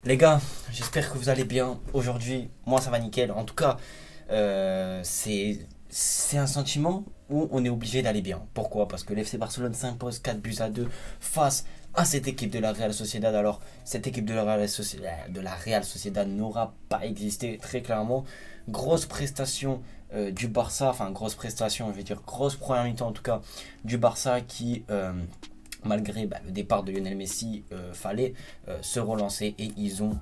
Les gars, j'espère que vous allez bien. Aujourd'hui, moi ça va nickel. En tout cas, c'est un sentiment où on est obligé d'aller bien. Pourquoi? Parce que l'FC Barcelone s'impose 4 buts à 2 face à cette équipe de la Real Sociedad. Alors, cette équipe de la Real Sociedad n'aura pas existé très clairement. Grosse prestation du Barça, enfin grosse prestation, je vais dire grosse première mi-temps en tout cas du Barça qui malgré le départ de Lionel Messi, fallait se relancer et ils ont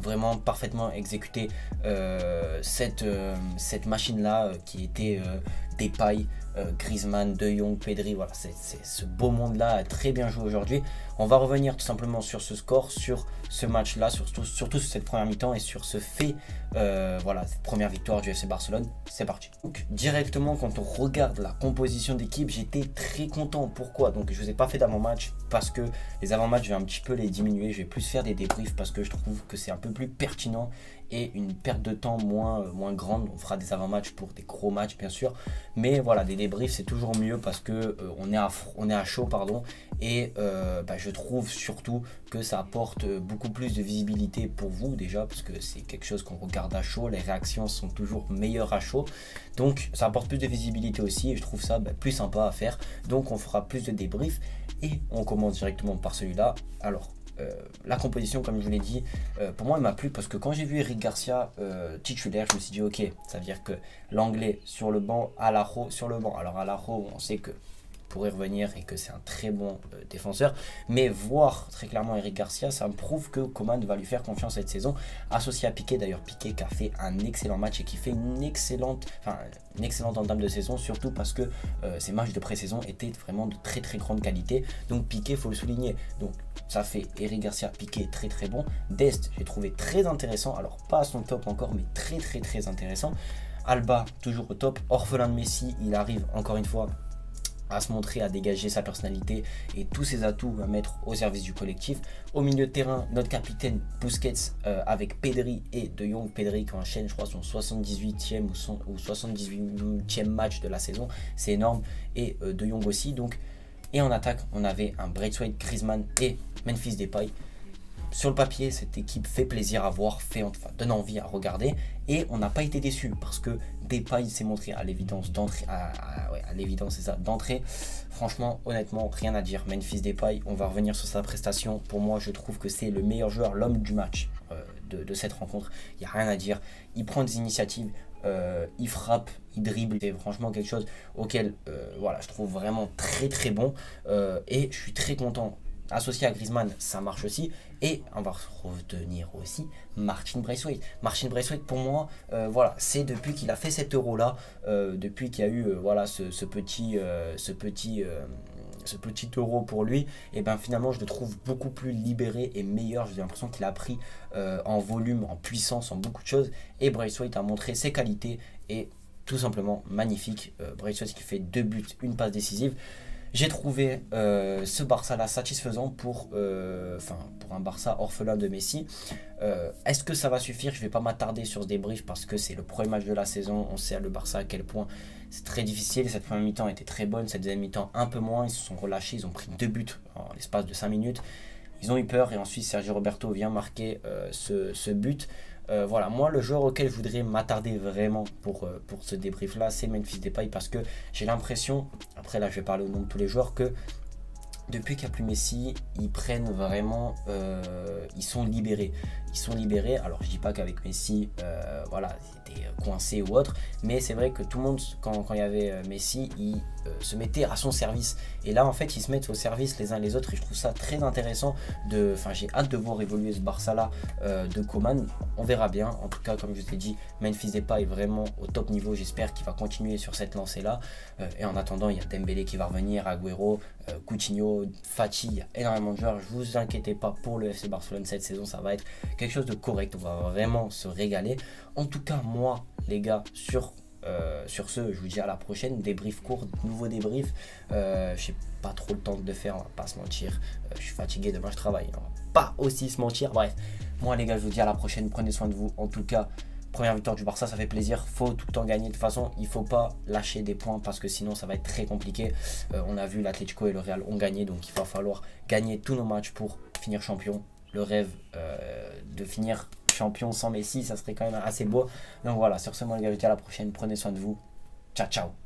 vraiment parfaitement exécuté cette machine-là qui était Depay, Griezmann, De Jong, Pedri. Voilà, c'est ce beau monde-là a très bien joué aujourd'hui. On va revenir tout simplement sur ce score, sur ce match-là, surtout sur cette première mi-temps et sur ce fait, voilà, cette première victoire du FC Barcelone. C'est parti. Donc, directement, quand on regarde la composition d'équipe, j'étais très content. Pourquoi? Donc, je ne vous ai pas fait d'avant-match parce que les avant-matchs, je vais un petit peu les diminuer. Je vais plus faire des débriefs parce que je trouve que c'est un peu plus pertinent et une perte de temps moins grande. On fera des avant-matchs pour des gros matchs, bien sûr. Mais voilà, des débriefs, c'est toujours mieux parce que on est à chaud, pardon. Et je trouve surtout que ça apporte beaucoup plus de visibilité pour vous déjà, parce que c'est quelque chose qu'on regarde à chaud. Les réactions sont toujours meilleures à chaud. Donc ça apporte plus de visibilité aussi et je trouve ça plus sympa à faire. Donc on fera plus de débriefs et on commence directement par celui-là. Alors, la composition, comme je vous l'ai dit, pour moi elle m'a plu parce que quand j'ai vu Eric Garcia titulaire, je me suis dit ok, ça veut dire que l'anglais sur le banc, Araujo sur le banc. Alors Araujo, on sait que pourrait revenir et que c'est un très bon défenseur, mais voir très clairement Eric Garcia, ça me prouve que Koeman va lui faire confiance cette saison, associé à Piqué. D'ailleurs Piqué qui a fait un excellent match et qui fait une excellente entame de saison, surtout parce que ces matchs de pré-saison étaient vraiment de très très grande qualité. Donc Piqué, faut le souligner. Donc ça fait Eric Garcia, Piqué très très bon. Dest, j'ai trouvé très intéressant, alors pas à son top encore, mais très très très intéressant. Alba toujours au top. Orphelin de Messi, il arrive encore une fois à se montrer, à dégager sa personnalité et tous ses atouts à mettre au service du collectif. Au milieu de terrain, notre capitaine Busquets avec Pedri et De Jong. Pedri qui enchaîne, je crois, son 78e ou 78e match de la saison. C'est énorme. Et De Jong aussi. Donc, et en attaque, on avait un Braithwaite, Griezmann et Memphis Depay. Sur le papier, cette équipe fait plaisir à voir, donne envie à regarder. Et on n'a pas été déçu parce que Depay s'est montré à l'évidence d'entrée. C'est ça, d'entrée. Franchement, honnêtement, rien à dire. Memphis Depay, on va revenir sur sa prestation. Pour moi, je trouve que c'est le meilleur joueur, l'homme du match de cette rencontre. Il n'y a rien à dire. Il prend des initiatives. Il frappe, il dribble, c'est franchement quelque chose auquel voilà, je trouve vraiment très très bon et je suis très content. Associé à Griezmann, ça marche aussi. Et on va retenir aussi Marcin Braithwaite. Marcin Braithwaite, pour moi, voilà, c'est depuis qu'il a fait cet euro là, depuis qu'il y a eu voilà ce petit euro pour lui, et ben finalement je le trouve beaucoup plus libéré et meilleur. J'ai l'impression qu'il a pris en volume, en puissance, en beaucoup de choses. Et Braithwaite a montré ses qualités et tout simplement magnifique. Braithwaite qui fait 2 buts, une passe décisive. J'ai trouvé ce Barça-là satisfaisant pour un Barça orphelin de Messi. Est-ce que ça va suffire? Je ne vais pas m'attarder sur ce débrief parce que c'est le premier match de la saison. On sait à le Barça à quel point c'est très difficile. Cette première mi-temps était très bonne, cette deuxième mi-temps un peu moins. Ils se sont relâchés, ils ont pris 2 buts en l'espace de 5 minutes. Ils ont eu peur et ensuite Sergio Roberto vient marquer ce but. Voilà, moi le joueur auquel je voudrais m'attarder vraiment pour ce débrief là, c'est Memphis Depay parce que j'ai l'impression, après là je vais parler au nom de tous les joueurs, que depuis qu'il n'y a plus Messi, ils prennent vraiment, ils sont libérés. Alors je dis pas qu'avec Messi, voilà, c'était coincé ou autre, mais c'est vrai que tout le monde, quand il y avait Messi, il se mettait à son service. Et là, en fait, ils se mettent au service les uns les autres et je trouve ça très intéressant. J'ai hâte de voir évoluer ce Barça-là de Koeman. On verra bien. En tout cas, comme je t'ai dit, Memphis Depay est vraiment au top niveau. J'espère qu'il va continuer sur cette lancée-là. Et en attendant, il y a Dembélé qui va revenir, Agüero, Coutinho, Fati, il y a énormément de joueurs. Je ne vous inquiétez pas pour le FC Barcelone cette saison, ça va être quelque chose de correct. On va vraiment se régaler. En tout cas, moi, les gars, sur ce, je vous dis à la prochaine. Débrief court, nouveau débrief. J'ai pas trop le temps de faire, on va pas se mentir. Je suis fatigué, demain je travaille. On va pas aussi se mentir. Bref, moi les gars, je vous dis à la prochaine. Prenez soin de vous. En tout cas, première victoire du Barça, ça fait plaisir. Faut tout le temps gagner. De toute façon, il faut pas lâcher des points parce que sinon ça va être très compliqué. On a vu l'Atlético et le Real ont gagné, donc il va falloir gagner tous nos matchs pour finir champion. le rêve de finir champion sans Messi, ça serait quand même assez beau. Donc voilà, sur ce, moi, les gars, je vous dis à la prochaine. Prenez soin de vous. Ciao, ciao.